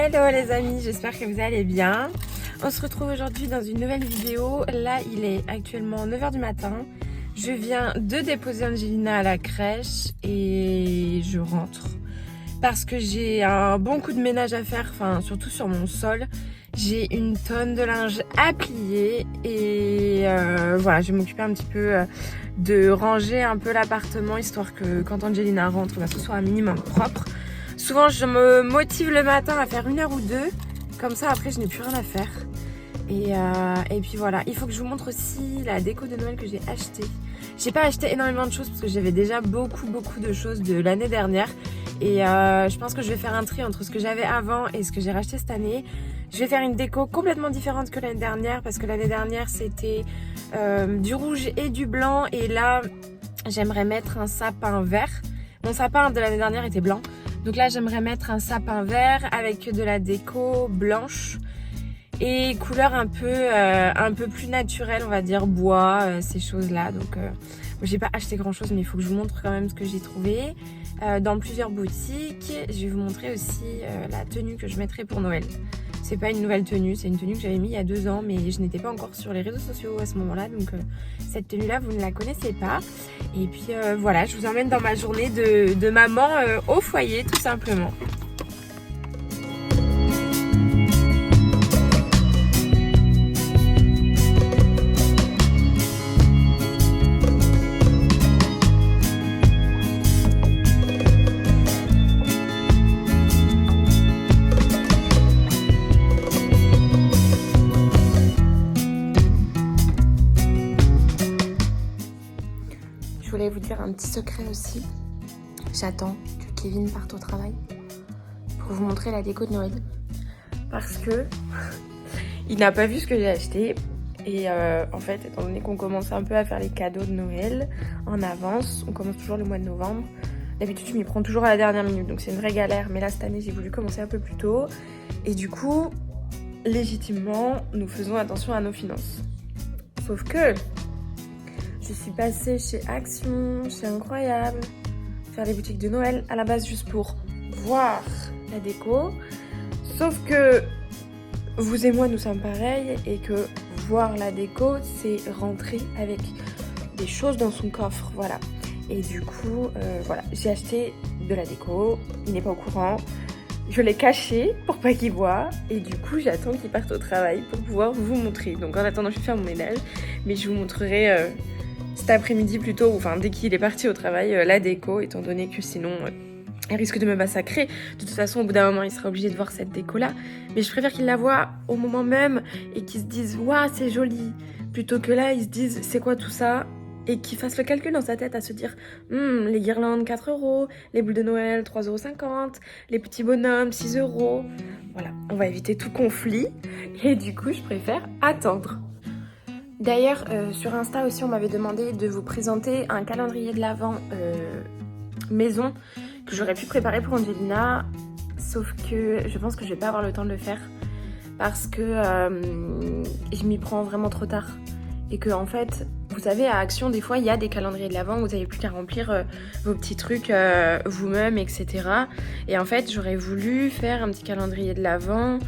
Hello les amis, j'espère que vous allez bien. On se retrouve aujourd'hui dans une nouvelle vidéo. Là il est actuellement 9 h du matin. Je viens de déposer Angelina à la crèche et je rentre. Parce que j'ai un bon coup de ménage à faire, enfin surtout sur mon sol. J'ai une tonne de linge à plier et voilà, je vais m'occuper un petit peu de ranger un peu l'appartement histoire que quand Angelina rentre, ce soit un minimum propre. Souvent je me motive le matin à faire 1 heure ou 2, comme ça après je n'ai plus rien à faire. Et puis voilà, il faut que je vous montre aussi la déco de Noël que j'ai acheté. J'ai pas acheté énormément de choses parce que j'avais déjà beaucoup de choses de l'année dernière. Et je pense que je vais faire un tri entre ce que j'avais avant et ce que j'ai racheté cette année. Je vais faire une déco complètement différente que l'année dernière parce que l'année dernière c'était du rouge et du blanc. Et là j'aimerais mettre un sapin vert. Mon sapin de l'année dernière était blanc. Donc là j'aimerais mettre un sapin vert avec de la déco blanche. Et couleur un peu plus naturelle, on va dire bois, ces choses-là. Donc j'ai pas acheté grand chose, mais il faut que je vous montre quand même ce que j'ai trouvé. Dans plusieurs boutiques, je vais vous montrer aussi la tenue que je mettrai pour Noël. C'est pas une nouvelle tenue, c'est une tenue que j'avais mis il y a 2 ans, mais je n'étais pas encore sur les réseaux sociaux à ce moment-là. Donc cette tenue-là, vous ne la connaissez pas. Et puis voilà, je vous emmène dans ma journée de maman au foyer, tout simplement. Je voulais vous dire un petit secret aussi. J'attends que Kevin parte au travail pour vous montrer la déco de Noël. Parce que il n'a pas vu ce que j'ai acheté. Et en fait, étant donné qu'on commence un peu à faire les cadeaux de Noël en avance, on commence toujours le mois de novembre. D'habitude, je m'y prends toujours à la dernière minute, donc c'est une vraie galère. Mais là, cette année, j'ai voulu commencer un peu plus tôt. Et du coup, légitimement, nous faisons attention à nos finances. Sauf que je suis passée chez Action, chez Incroyable, faire les boutiques de Noël, à la base juste pour voir la déco. Sauf que vous et moi, nous sommes pareils et que voir la déco, c'est rentrer avec des choses dans son coffre, voilà. Et du coup, voilà, j'ai acheté de la déco, il n'est pas au courant. Je l'ai caché pour pas qu'il voie et du coup j'attends qu'il parte au travail pour pouvoir vous montrer. Donc en attendant je vais faire mon ménage, mais je vous montrerai cet après-midi plutôt, enfin dès qu'il est parti au travail, la déco, étant donné que sinon elle risque de me massacrer. De toute façon au bout d'un moment il sera obligé de voir cette déco là, mais je préfère qu'il la voie au moment même et qu'il se dise waouh c'est joli, plutôt que là il se dise c'est quoi tout ça, et qu'il fasse le calcul dans sa tête à se dire les guirlandes 4 €, les boules de Noël 3,50 €, les petits bonhommes 6 €. Voilà, on va éviter tout conflit et du coup je préfère attendre. D'ailleurs sur Insta aussi on m'avait demandé de vous présenter un calendrier de l'Avent maison que j'aurais pu préparer pour Angelina, sauf que je pense que je vais pas avoir le temps de le faire parce que je m'y prends vraiment trop tard. Et que en fait, vous savez, à Action, des fois, il y a des calendriers de l'Avent où vous n'avez plus qu'à remplir vos petits trucs vous-même, etc. Et en fait, j'aurais voulu faire un petit calendrier de l'Avent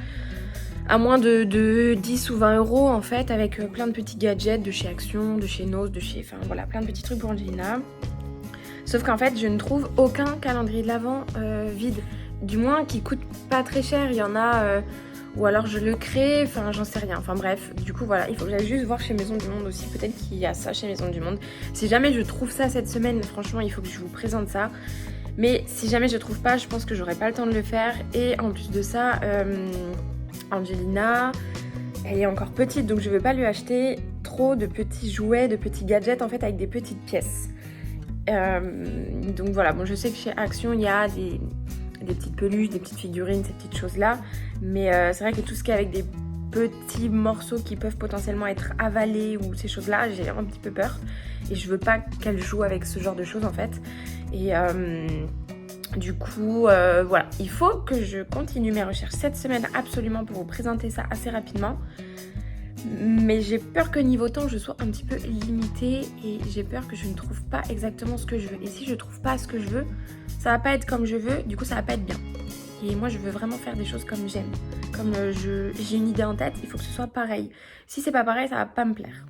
à moins de 10 ou 20 € en fait, avec plein de petits gadgets de chez Action, de chez Nose, de chez... Enfin voilà, plein de petits trucs pour Angelina. Sauf qu'en fait, je ne trouve aucun calendrier de l'Avent vide. Du moins, qui coûte pas très cher. Il y en a... ou alors je le crée, enfin j'en sais rien, enfin bref, du coup voilà, il faut que j'aille juste voir chez Maison du Monde aussi, peut-être qu'il y a ça chez Maison du Monde. Si jamais je trouve ça cette semaine, franchement il faut que je vous présente ça. Mais si jamais je trouve pas, je pense que j'aurai pas le temps de le faire. Et en plus de ça, Angelina, elle est encore petite, donc je veux pas lui acheter trop de petits jouets, de petits gadgets en fait avec des petites pièces. Donc voilà, bon je sais que chez Action il y a des petites peluches, des petites figurines, ces petites choses-là. Mais c'est vrai que tout ce qui est avec des petits morceaux qui peuvent potentiellement être avalés ou ces choses-là, j'ai un petit peu peur. Et je veux pas qu'elle joue avec ce genre de choses en fait. Et du coup, voilà. Il faut que je continue mes recherches cette semaine absolument pour vous présenter ça assez rapidement. Mais j'ai peur que niveau temps, je sois un petit peu limitée et j'ai peur que je ne trouve pas exactement ce que je veux. Et si je trouve pas ce que je veux, ça va pas être comme je veux, du coup ça va pas être bien. Et moi, je veux vraiment faire des choses comme j'aime. Comme j'ai une idée en tête, il faut que ce soit pareil. Si c'est pas pareil, ça va pas me plaire.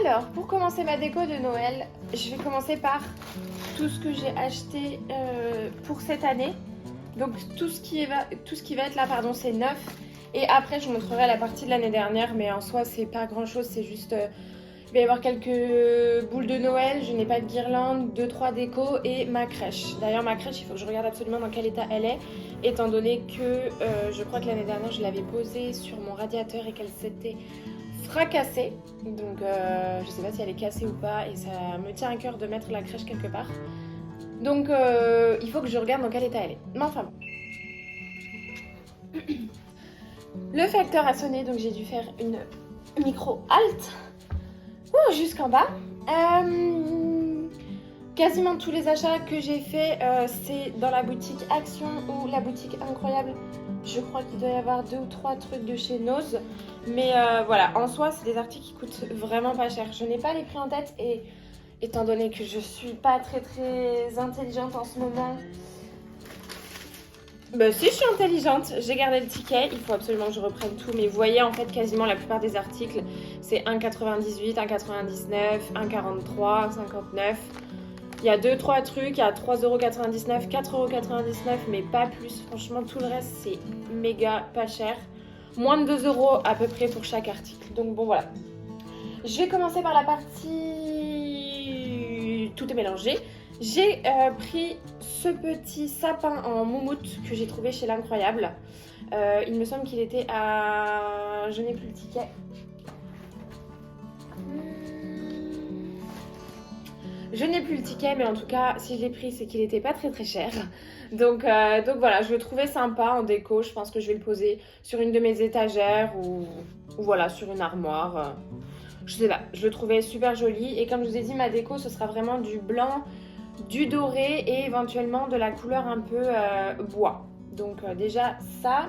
Alors, pour commencer ma déco de Noël, je vais commencer par tout ce que j'ai acheté pour cette année. Donc tout ce qui va être là, pardon, c'est neuf. Et après, je vous montrerai la partie de l'année dernière, mais en soi, c'est pas grand chose, c'est juste... il va y avoir quelques boules de Noël, je n'ai pas de guirlande, 2-3 décos et ma crèche. D'ailleurs, ma crèche, il faut que je regarde absolument dans quel état elle est, étant donné que je crois que l'année dernière, je l'avais posée sur mon radiateur et qu'elle s'était fracassée. Donc, je sais pas si elle est cassée ou pas, et ça me tient à cœur de mettre la crèche quelque part. Donc, il faut que je regarde dans quel état elle est. Mais enfin bon. Le facteur a sonné, donc j'ai dû faire une micro-halte jusqu'en bas. Quasiment tous les achats que j'ai fait, c'est dans la boutique Action ou la boutique Incroyable. Je crois qu'il doit y avoir 2 ou 3 trucs de chez Nose. Mais voilà, en soi, c'est des articles qui coûtent vraiment pas cher. Je n'ai pas les prix en tête et étant donné que je suis pas très intelligente en ce moment... Bah si, je suis intelligente, j'ai gardé le ticket, il faut absolument que je reprenne tout, mais vous voyez en fait quasiment la plupart des articles, c'est 1,98, 1,99, 1,43, 1,59. Il y a 2-3 trucs, il y a 3,99€, 4,99€, mais pas plus, franchement tout le reste c'est méga pas cher. Moins de 2€ à peu près pour chaque article, donc bon voilà. Je vais commencer par la partie... Tout est mélangé. J'ai pris ce petit sapin en moumoute que j'ai trouvé chez l'Incroyable. Il me semble qu'il était à... Je n'ai plus le ticket. Je n'ai plus le ticket, mais en tout cas, si je l'ai pris, c'est qu'il n'était pas très cher. Donc voilà, je le trouvais sympa en déco. Je pense que je vais le poser sur une de mes étagères ou voilà, sur une armoire. Je sais pas, je le trouvais super joli. Et comme je vous ai dit, ma déco, ce sera vraiment du blanc, du doré et éventuellement de la couleur un peu bois. Donc déjà ça.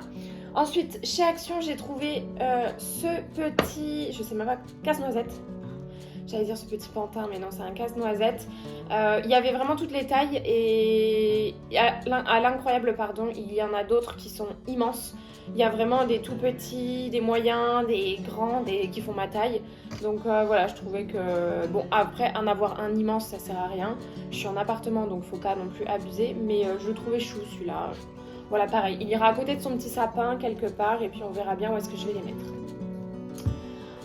Ensuite, chez Action, j'ai trouvé ce petit, je sais même pas, casse-noisette. J'allais dire ce petit pantin, mais non, c'est un casse-noisette. Il y avait vraiment toutes les tailles et à l'Incroyable, pardon, il y en a d'autres qui sont immenses. Il y a vraiment des tout petits, des moyens, des grands, qui font ma taille. Donc voilà, je trouvais que... Bon, après, en avoir un immense, ça sert à rien. Je suis en appartement, donc faut pas non plus abuser. Mais je le trouvais chou, celui-là. Voilà, pareil. Il ira à côté de son petit sapin, quelque part. Et puis, on verra bien où est-ce que je vais les mettre.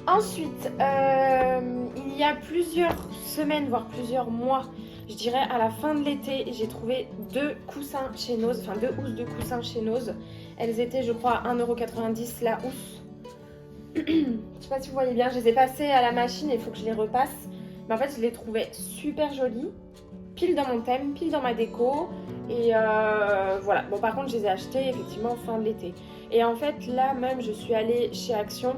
Ensuite, il y a plusieurs semaines, voire plusieurs mois, je dirais à la fin de l'été, j'ai trouvé 2 coussins chez Nose, enfin 2 housses de coussins chez Nose. Elles étaient, je crois, à 1,90€ la housse. Je sais pas si vous voyez bien, je les ai passées à la machine et il faut que je les repasse. Mais en fait, je les trouvais super jolies, pile dans mon thème, pile dans ma déco. Et voilà. Bon, par contre, je les ai achetées effectivement fin de l'été. Et en fait, là même, je suis allée chez Action.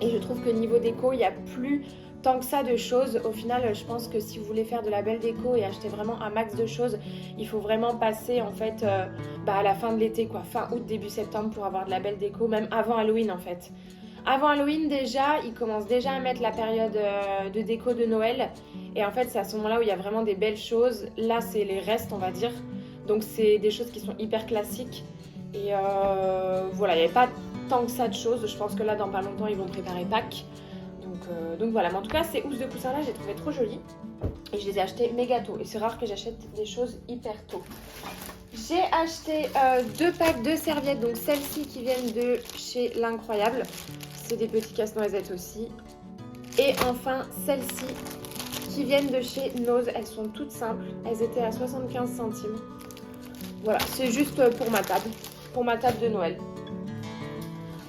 Et je trouve que niveau déco, il n'y a plus tant que ça de choses. Au final, je pense que si vous voulez faire de la belle déco et acheter vraiment un max de choses, il faut vraiment passer en fait à la fin de l'été, quoi, fin août, début septembre pour avoir de la belle déco, même avant Halloween en fait. Avant Halloween déjà, ils commencent déjà à mettre la période de déco de Noël. Et en fait, c'est à ce moment-là où il y a vraiment des belles choses. Là, c'est les restes, on va dire. Donc c'est des choses qui sont hyper classiques. Et voilà, il n'y avait pas tant que ça de choses. Je pense que là, dans pas longtemps, ils vont préparer Pâques. Donc voilà, mais en tout cas, ces housses de coussins là, j'ai trouvé trop jolies. Et je les ai achetées méga tôt. Et c'est rare que j'achète des choses hyper tôt. J'ai acheté 2 packs de serviettes. Donc celles-ci qui viennent de chez l'Incroyable. C'est des petits casse-noisettes aussi. Et enfin, celle-ci qui viennent de chez Nose. Elles sont toutes simples. Elles étaient à 75 centimes. Voilà, c'est juste pour ma table de Noël.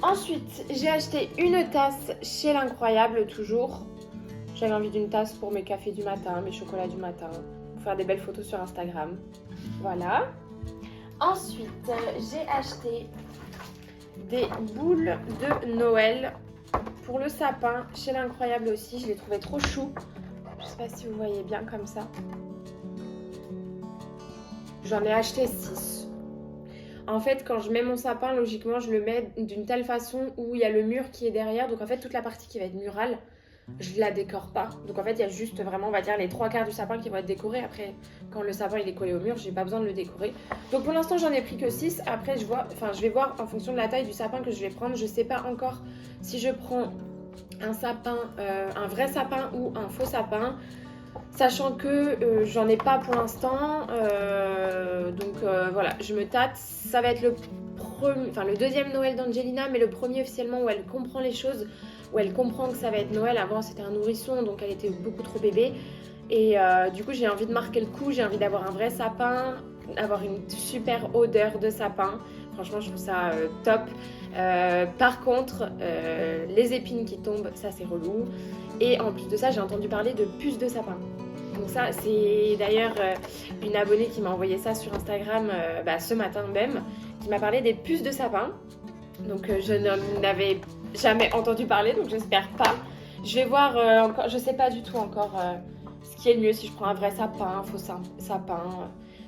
Ensuite, j'ai acheté une tasse chez l'Incroyable, toujours. J'avais envie d'une tasse pour mes cafés du matin, mes chocolats du matin, pour faire des belles photos sur Instagram. Voilà. Ensuite, j'ai acheté des boules de Noël pour le sapin chez l'Incroyable aussi. Je les trouvais trop chou. Je sais pas si vous voyez bien comme ça. J'en ai acheté 6. En fait, quand je mets mon sapin, logiquement, je le mets d'une telle façon où il y a le mur qui est derrière. Donc en fait, toute la partie qui va être murale, je la décore pas. Donc en fait, il y a juste vraiment, on va dire, les 3/4 du sapin qui vont être décorés. Après, quand le sapin il est collé au mur, j'ai pas besoin de le décorer. Donc pour l'instant, j'en ai pris que 6. Après, je vais voir en fonction de la taille du sapin que je vais prendre. Je sais pas encore si je prends un sapin, un vrai sapin ou un faux sapin. Sachant que j'en ai pas pour l'instant. Donc voilà, je me tâte. Ça va être le deuxième Noël d'Angelina, mais le premier officiellement où elle comprend les choses. Où elle comprend que ça va être Noël. Avant c'était un nourrisson, donc elle était beaucoup trop bébé. Et du coup j'ai envie de marquer le coup, j'ai envie d'avoir un vrai sapin, avoir une super odeur de sapin. Franchement je trouve ça top. Par contre, les épines qui tombent, ça c'est relou. Et en plus de ça, j'ai entendu parler de puces de sapin. Donc ça, c'est d'ailleurs une abonnée qui m'a envoyé ça sur Instagram ce matin même, qui m'a parlé des puces de sapin. Donc je n'en avais jamais entendu parler, donc j'espère pas. Je vais voir encore, je sais pas du tout encore ce qui est le mieux, si je prends un vrai sapin, un faux sapin.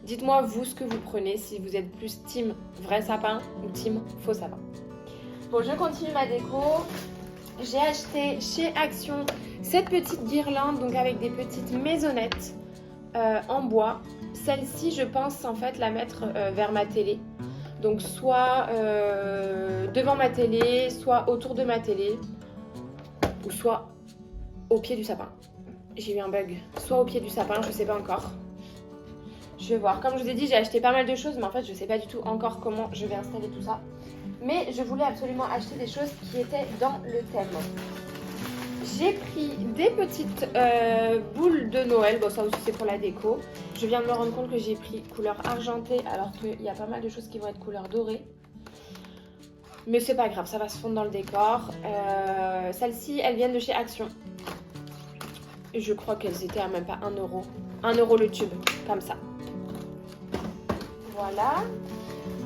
Dites-moi vous ce que vous prenez, si vous êtes plus team vrai sapin ou team faux sapin. Bon, je continue ma déco. J'ai acheté chez Action cette petite guirlande, donc avec des petites maisonnettes en bois. Celle-ci, je pense en fait la mettre vers ma télé. Donc soit devant ma télé, soit autour de ma télé, ou soit au pied du sapin. J'ai eu un bug. Soit au pied du sapin, je sais pas encore. Je vais voir. Comme je vous ai dit, j'ai acheté pas mal de choses, mais en fait, je sais pas du tout encore comment je vais installer tout ça. Mais je voulais absolument acheter des choses qui étaient dans le thème. J'ai pris des petites boules de Noël. Bon, ça aussi, c'est pour la déco. Je viens de me rendre compte que j'ai pris couleur argentée, alors qu'il y a pas mal de choses qui vont être couleur dorée. Mais c'est pas grave, ça va se fondre dans le décor. Celles-ci, elles viennent de chez Action. Je crois qu'elles étaient à même pas 1 euro. 1 euro le tube, comme ça. Voilà.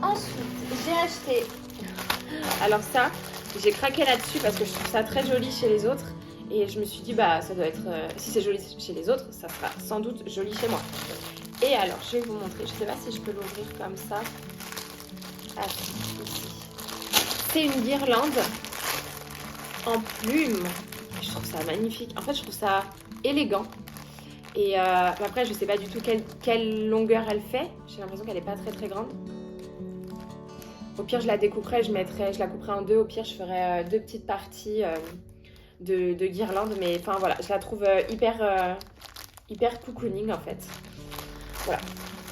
Ensuite, j'ai acheté... Alors ça, j'ai craqué là-dessus parce que je trouve ça très joli chez les autres. Et je me suis dit, ça doit être... si c'est joli chez les autres, ça sera sans doute joli chez moi. Et alors, je vais vous montrer. Je sais pas si je peux l'ouvrir comme ça. Ah, ici. C'est une guirlande en plumes. Je trouve ça magnifique. En fait, je trouve ça élégant. Et après, je sais pas du tout quelle longueur elle fait. J'ai l'impression qu'elle est pas très très grande. Au pire, je la découperai, je la couperai en deux. Au pire, je ferai 2 petites parties de guirlande. Mais enfin voilà, je la trouve hyper cocooning en fait. Voilà.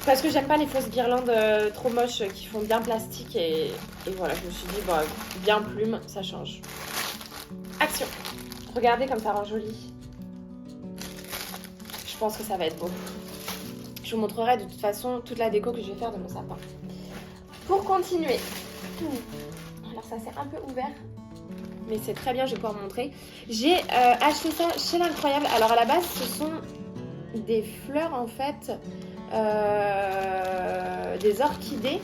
Parce que j'aime pas les fausses guirlandes trop moches qui font bien plastique. Et voilà, je me suis dit, bien plume, ça change. Action! Regardez comme ça rend joli. Je pense que ça va être beau. Je vous montrerai de toute façon toute la déco que je vais faire de mon sapin. Pour continuer, alors ça c'est un peu ouvert, mais c'est très bien, je vais pouvoir vous montrer. J'ai acheté ça chez l'Incroyable. Alors à la base, ce sont des fleurs en fait, des orchidées.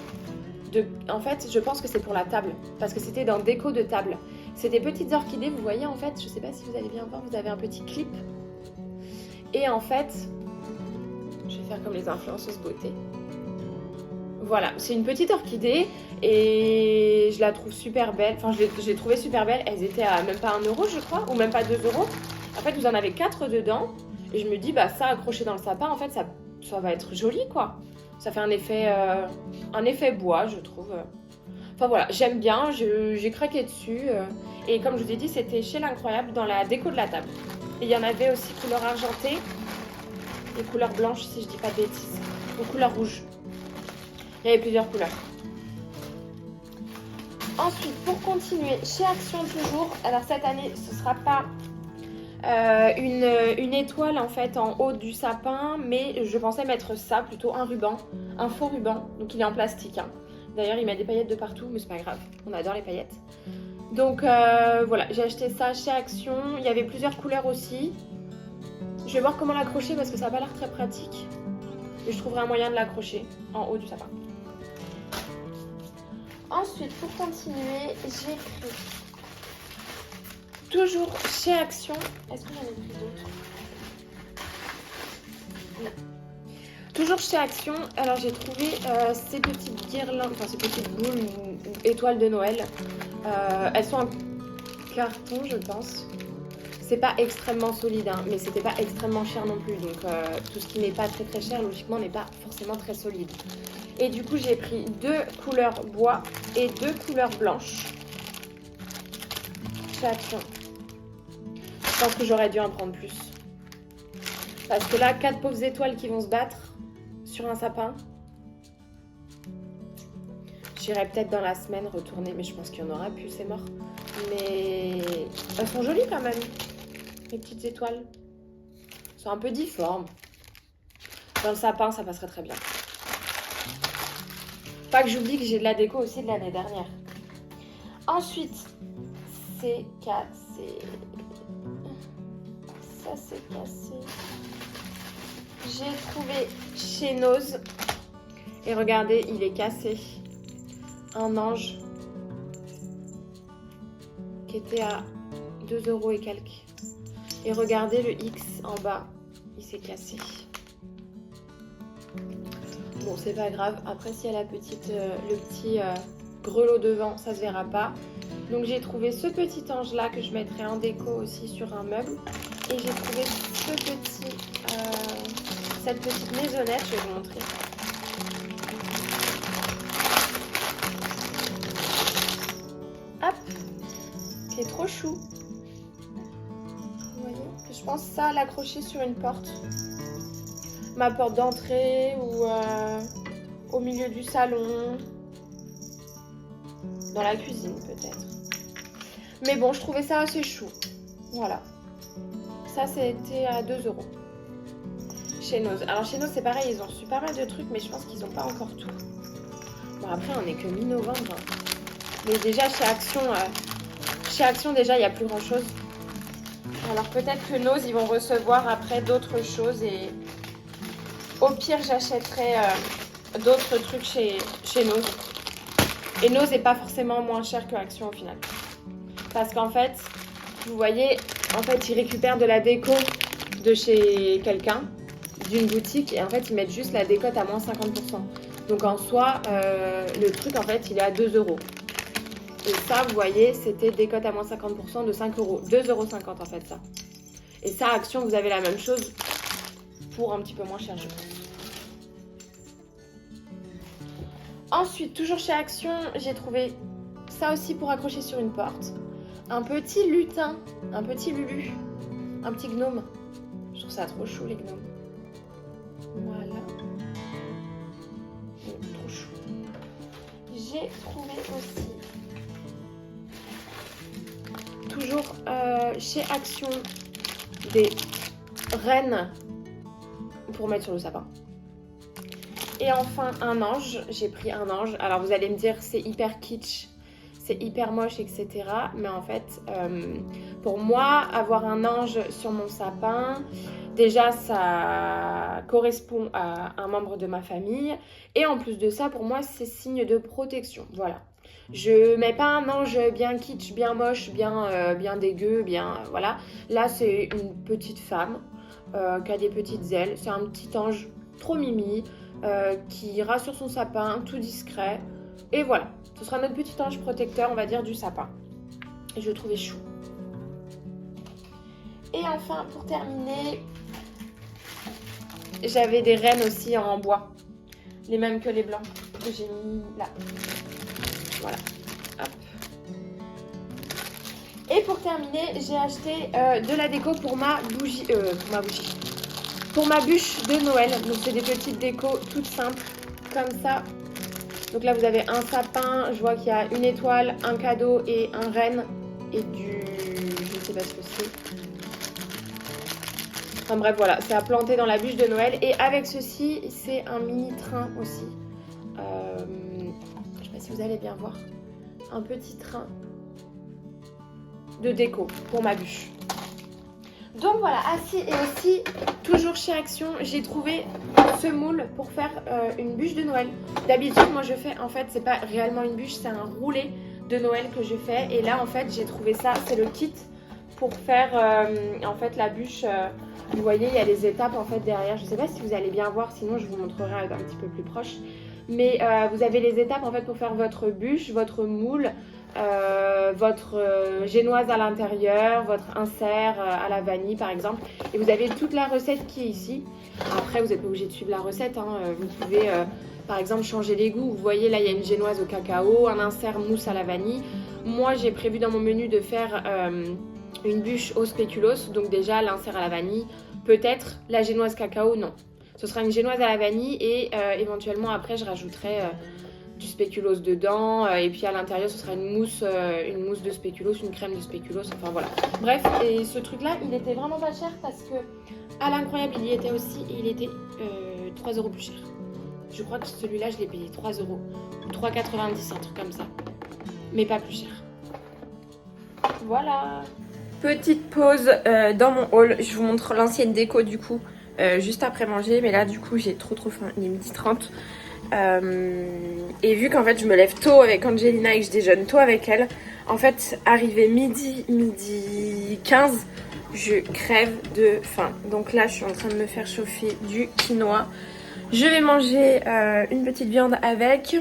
En fait, je pense que c'est pour la table, parce que c'était dans déco de table. C'est des petites orchidées, vous voyez en fait, je sais pas si vous allez bien voir, vous avez un petit clip. Et en fait, je vais faire comme les influenceuses beauté. Voilà, c'est une petite orchidée et je la trouve super belle. Enfin, je l'ai trouvée super belle. Elles étaient à même pas 1 euro, je crois, ou même pas 2 euros. En fait, vous en avez 4 dedans. Et je me dis, ça accroché dans le sapin, en fait, ça va être joli, quoi. Ça fait un effet bois, je trouve. Enfin voilà, j'aime bien, j'ai craqué dessus. Et comme je vous ai dit, c'était chez l'Incroyable dans la déco de la table. Et il y en avait aussi couleur argentée et couleur blanche, si je dis pas de bêtises. Ou couleur rouge. Il y avait plusieurs couleurs. Ensuite, pour continuer, chez Action toujours. Alors cette année, ce sera pas une étoile en fait en haut du sapin, mais je pensais mettre ça, plutôt un ruban, un faux ruban, donc il est en plastique. Hein. D'ailleurs il met des paillettes de partout, mais c'est pas grave, on adore les paillettes. Donc voilà, j'ai acheté ça chez Action, il y avait plusieurs couleurs aussi. Je vais voir comment l'accrocher parce que ça n'a pas l'air très pratique. Et je trouverai un moyen de l'accrocher en haut du sapin. Ensuite, pour continuer, j'ai pris toujours chez Action. Est-ce que j'en ai pris d'autres? Non. Toujours chez Action. Alors j'ai trouvé ces petites guirlandes, enfin ces petites boules ou étoiles de Noël. Elles sont en carton, je pense. C'est pas extrêmement solide, hein, mais c'était pas extrêmement cher non plus. Donc tout ce qui n'est pas très très cher, logiquement, n'est pas forcément très solide. Et du coup, j'ai pris 2 couleurs bois et 2 couleurs blanches. Chez Action. Je pense que j'aurais dû en prendre plus. Parce que là, 4 pauvres étoiles qui vont se battre sur un sapin. J'irai peut-être dans la semaine retourner, mais je pense qu'il y en aura plus, c'est mort. Mais elles sont jolies quand même. Les petites étoiles sont un peu difformes. Dans le sapin, ça passerait très bien. Pas que j'oublie que j'ai de la déco aussi de l'année dernière. Ensuite, c'est cassé. Ça, c'est cassé. J'ai trouvé chez Nose. Et regardez, il est cassé. Un ange qui était à 2 € et quelques. Et regardez le X en bas, il s'est cassé. Bon, c'est pas grave. Après, s'il y a le petit grelot devant, ça se verra pas. Donc, j'ai trouvé ce petit ange là que je mettrai en déco aussi sur un meuble. Et j'ai trouvé cette petite maisonnette, je vais vous montrer. Hop, qui est trop chou. Vous voyez? Je pense ça l'accrocher sur une porte. Ma porte d'entrée ou au milieu du salon. Dans la cuisine peut-être. Mais bon, je trouvais ça assez chou. Voilà. Ça, c'était à 2 €. Chez Nose. Alors chez Nose, c'est pareil, ils ont reçu pas mal de trucs, mais je pense qu'ils n'ont pas encore tout. Bon, après, on est que mi-novembre. Mais déjà, chez Action, déjà, il n'y a plus grand-chose. Alors peut-être que Nose, ils vont recevoir après d'autres choses. Et au pire, j'achèterai d'autres trucs chez Nose. Et Nose n'est pas forcément moins cher que Action au final. Parce qu'en fait, vous voyez, en fait, ils récupèrent de la déco de chez quelqu'un, d'une boutique. Et en fait, ils mettent juste la décote à moins 50%. Donc en soi, le truc, en fait, il est à 2 €. Et ça, vous voyez, c'était décote à moins 50% de 5 €. 2,50 € en fait, ça. Et ça, Action, vous avez la même chose pour un petit peu moins cher, je pense. Ensuite, toujours chez Action, j'ai trouvé ça aussi pour accrocher sur une porte. Un petit lutin, un petit lulu, un petit gnome. Je trouve ça trop chou, les gnomes. Voilà. Trop chou. J'ai trouvé aussi, toujours chez Action, des rennes pour mettre sur le sapin. Et enfin, un ange. J'ai pris un ange. Alors, vous allez me dire, c'est hyper kitsch, c'est hyper moche, etc. Mais en fait, pour moi, avoir un ange sur mon sapin, déjà, ça correspond à un membre de ma famille. Et en plus de ça, pour moi, c'est signe de protection. Voilà. Je mets pas un ange bien kitsch, bien moche, bien dégueu, voilà. Là, c'est une petite femme qui a des petites ailes. C'est un petit ange trop mimi qui rassure son sapin, tout discret. Et voilà, ce sera notre petit ange protecteur, on va dire, du sapin. Et je le trouvais chou. Et enfin, pour terminer, j'avais des rennes aussi en bois. Les mêmes que les blancs que j'ai mis là. Voilà. Hop. Et pour terminer, j'ai acheté de la déco pour ma bougie. Pour ma bûche de Noël. Donc c'est des petites décos toutes simples, comme ça. Donc là vous avez un sapin, je vois qu'il y a une étoile, un cadeau et un renne. Et du... je ne sais pas ce que c'est. Enfin bref, voilà, c'est à planter dans la bûche de Noël. Et avec ceci, c'est un mini train aussi. Je sais pas si vous allez bien voir. Un petit train de déco pour ma bûche. Donc voilà, et aussi, toujours chez Action, j'ai trouvé ce moule pour faire une bûche de Noël. D'habitude, moi je fais, en fait, c'est pas réellement une bûche, c'est un roulé de Noël que je fais. Et là, en fait, j'ai trouvé ça, c'est le kit pour faire, en fait, la bûche. Vous voyez, il y a les étapes, en fait, derrière. Je sais pas si vous allez bien voir, sinon je vous montrerai un petit peu plus proche. Mais vous avez les étapes, en fait, pour faire votre bûche, votre moule, votre génoise à l'intérieur, votre insert à la vanille par exemple, et vous avez toute la recette qui est ici. Après vous n'êtes pas obligé de suivre la recette, hein. Vous pouvez par exemple changer les goûts. Vous voyez là il y a une génoise au cacao, un insert mousse à la vanille. Moi j'ai prévu dans mon menu de faire une bûche au spéculoos, donc déjà l'insert à la vanille, peut-être la génoise cacao, non. Ce sera une génoise à la vanille et éventuellement après je rajouterai du spéculoos dedans et puis à l'intérieur ce sera une mousse de spéculoos, une crème de spéculoos, enfin voilà. Bref, et ce truc là il était vraiment pas cher parce que à l'incroyable il y était aussi et il était 3 € plus cher. Je crois que celui-là je l'ai payé 3 € ou 3,90 un truc comme ça, mais pas plus cher. Voilà. Petite pause dans mon haul, je vous montre l'ancienne déco du coup juste après manger, mais là du coup j'ai trop faim, il est 12h30. Et vu qu'en fait je me lève tôt avec Angelina et que je déjeune tôt avec elle, en fait arrivé midi 15 je crève de faim. Donc là je suis en train de me faire chauffer du quinoa. Je vais manger une petite viande avec.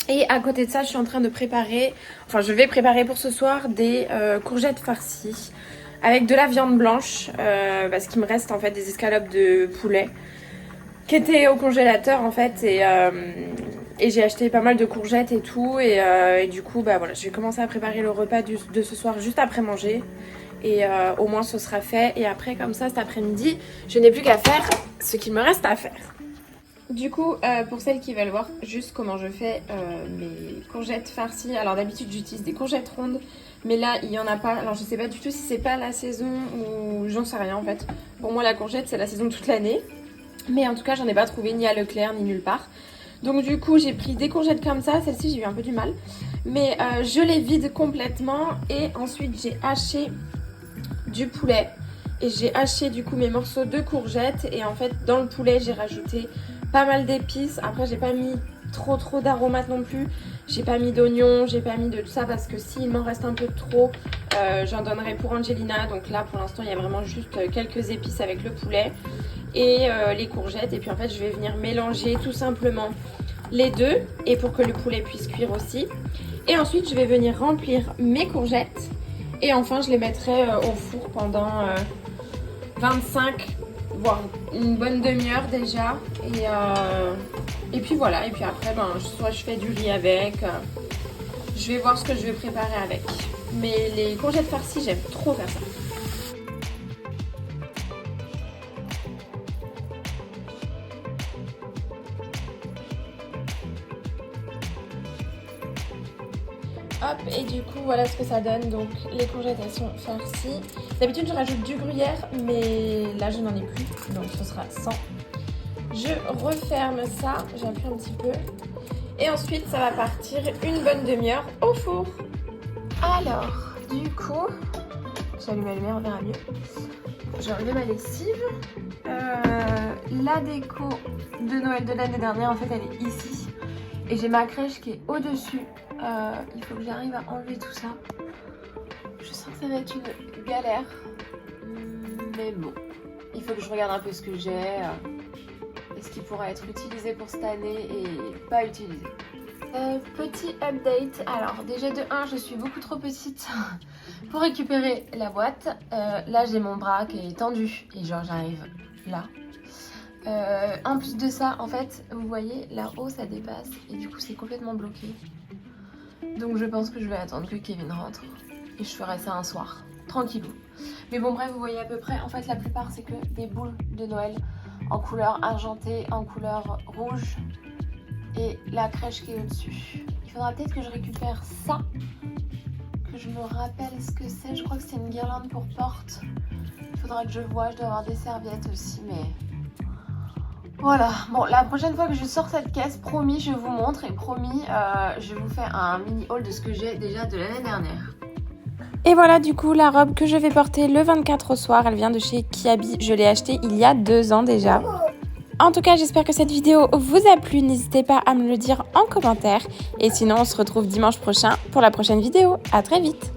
Et à côté de ça je suis en train de préparer, enfin je vais préparer pour ce soir des courgettes farcies avec de la viande blanche parce qu'il me reste en fait des escalopes de poulet qui était au congélateur en fait et j'ai acheté pas mal de courgettes et tout et du coup bah voilà, je vais commencer à préparer le repas de ce soir juste après manger et au moins ce sera fait et après comme ça cet après-midi je n'ai plus qu'à faire ce qu'il me reste à faire. Du coup pour celles qui veulent voir juste comment je fais mes courgettes farcies, alors d'habitude j'utilise des courgettes rondes mais là il y en a pas, alors je sais pas du tout si c'est pas la saison ou j'en sais rien en fait. Pour moi la courgette c'est la saison toute l'année. Mais en tout cas, j'en ai pas trouvé ni à Leclerc ni nulle part. Donc du coup, j'ai pris des courgettes comme ça. Celle-ci, j'ai eu un peu du mal. Mais je les vide complètement. Et ensuite, j'ai haché du poulet. Et j'ai haché du coup mes morceaux de courgettes. Et en fait, dans le poulet, j'ai rajouté pas mal d'épices. Après, j'ai pas mis trop d'aromates non plus. J'ai pas mis d'oignons, j'ai pas mis de tout ça parce que s'il m'en reste un peu trop, j'en donnerai pour Angelina. Donc là, pour l'instant, il y a vraiment juste quelques épices avec le poulet et les courgettes. Et puis en fait, je vais venir mélanger tout simplement les deux et pour que le poulet puisse cuire aussi. Et ensuite, je vais venir remplir mes courgettes. Et enfin, je les mettrai au four pendant 25, voire une bonne demi-heure déjà. Et puis voilà, et puis après, soit je fais du riz avec, je vais voir ce que je vais préparer avec. Mais les courgettes farcies, j'aime trop faire ça. Hop, et du coup, voilà ce que ça donne. Donc, les courgettes, elles sont farcies. D'habitude, je rajoute du gruyère, mais là, je n'en ai plus. Donc, ce sera sans. Je referme ça, j'appuie un petit peu. Et ensuite, ça va partir une bonne demi-heure au four. Alors, du coup, j'allume la lumière, on verra mieux. J'ai enlevé ma lessive. La déco de Noël de l'année dernière, en fait, elle est ici. Et j'ai ma crèche qui est au-dessus. Il faut que j'arrive à enlever tout ça. Je sens que ça va être une galère. Mais bon, il faut que je regarde un peu ce que j'ai. Ce qui pourra être utilisé pour cette année et pas utilisé. Petit update. Alors déjà de 1, je suis beaucoup trop petite pour récupérer la boîte. Là j'ai mon bras qui est tendu et genre j'arrive là. En plus de ça, en fait, vous voyez là-haut ça dépasse et du coup c'est complètement bloqué. Donc je pense que je vais attendre que Kevin rentre et je ferai ça un soir, tranquillou. Mais bon bref, vous voyez à peu près, en fait la plupart c'est que des boules de Noël en couleur argentée, en couleur rouge et la crèche qui est au-dessus. Il faudra peut-être que je récupère ça, que je me rappelle ce que c'est. Je crois que c'est une guirlande pour porte. Il faudra que je voie, je dois avoir des serviettes aussi, mais... Voilà, bon, la prochaine fois que je sors cette caisse, promis, je vous montre et promis, je vous fais un mini haul de ce que j'ai déjà de l'année dernière. Et voilà du coup la robe que je vais porter le 24 au soir, elle vient de chez Kiabi, je l'ai achetée il y a 2 ans déjà. En tout cas, j'espère que cette vidéo vous a plu, n'hésitez pas à me le dire en commentaire. Et sinon, on se retrouve dimanche prochain pour la prochaine vidéo. À très vite!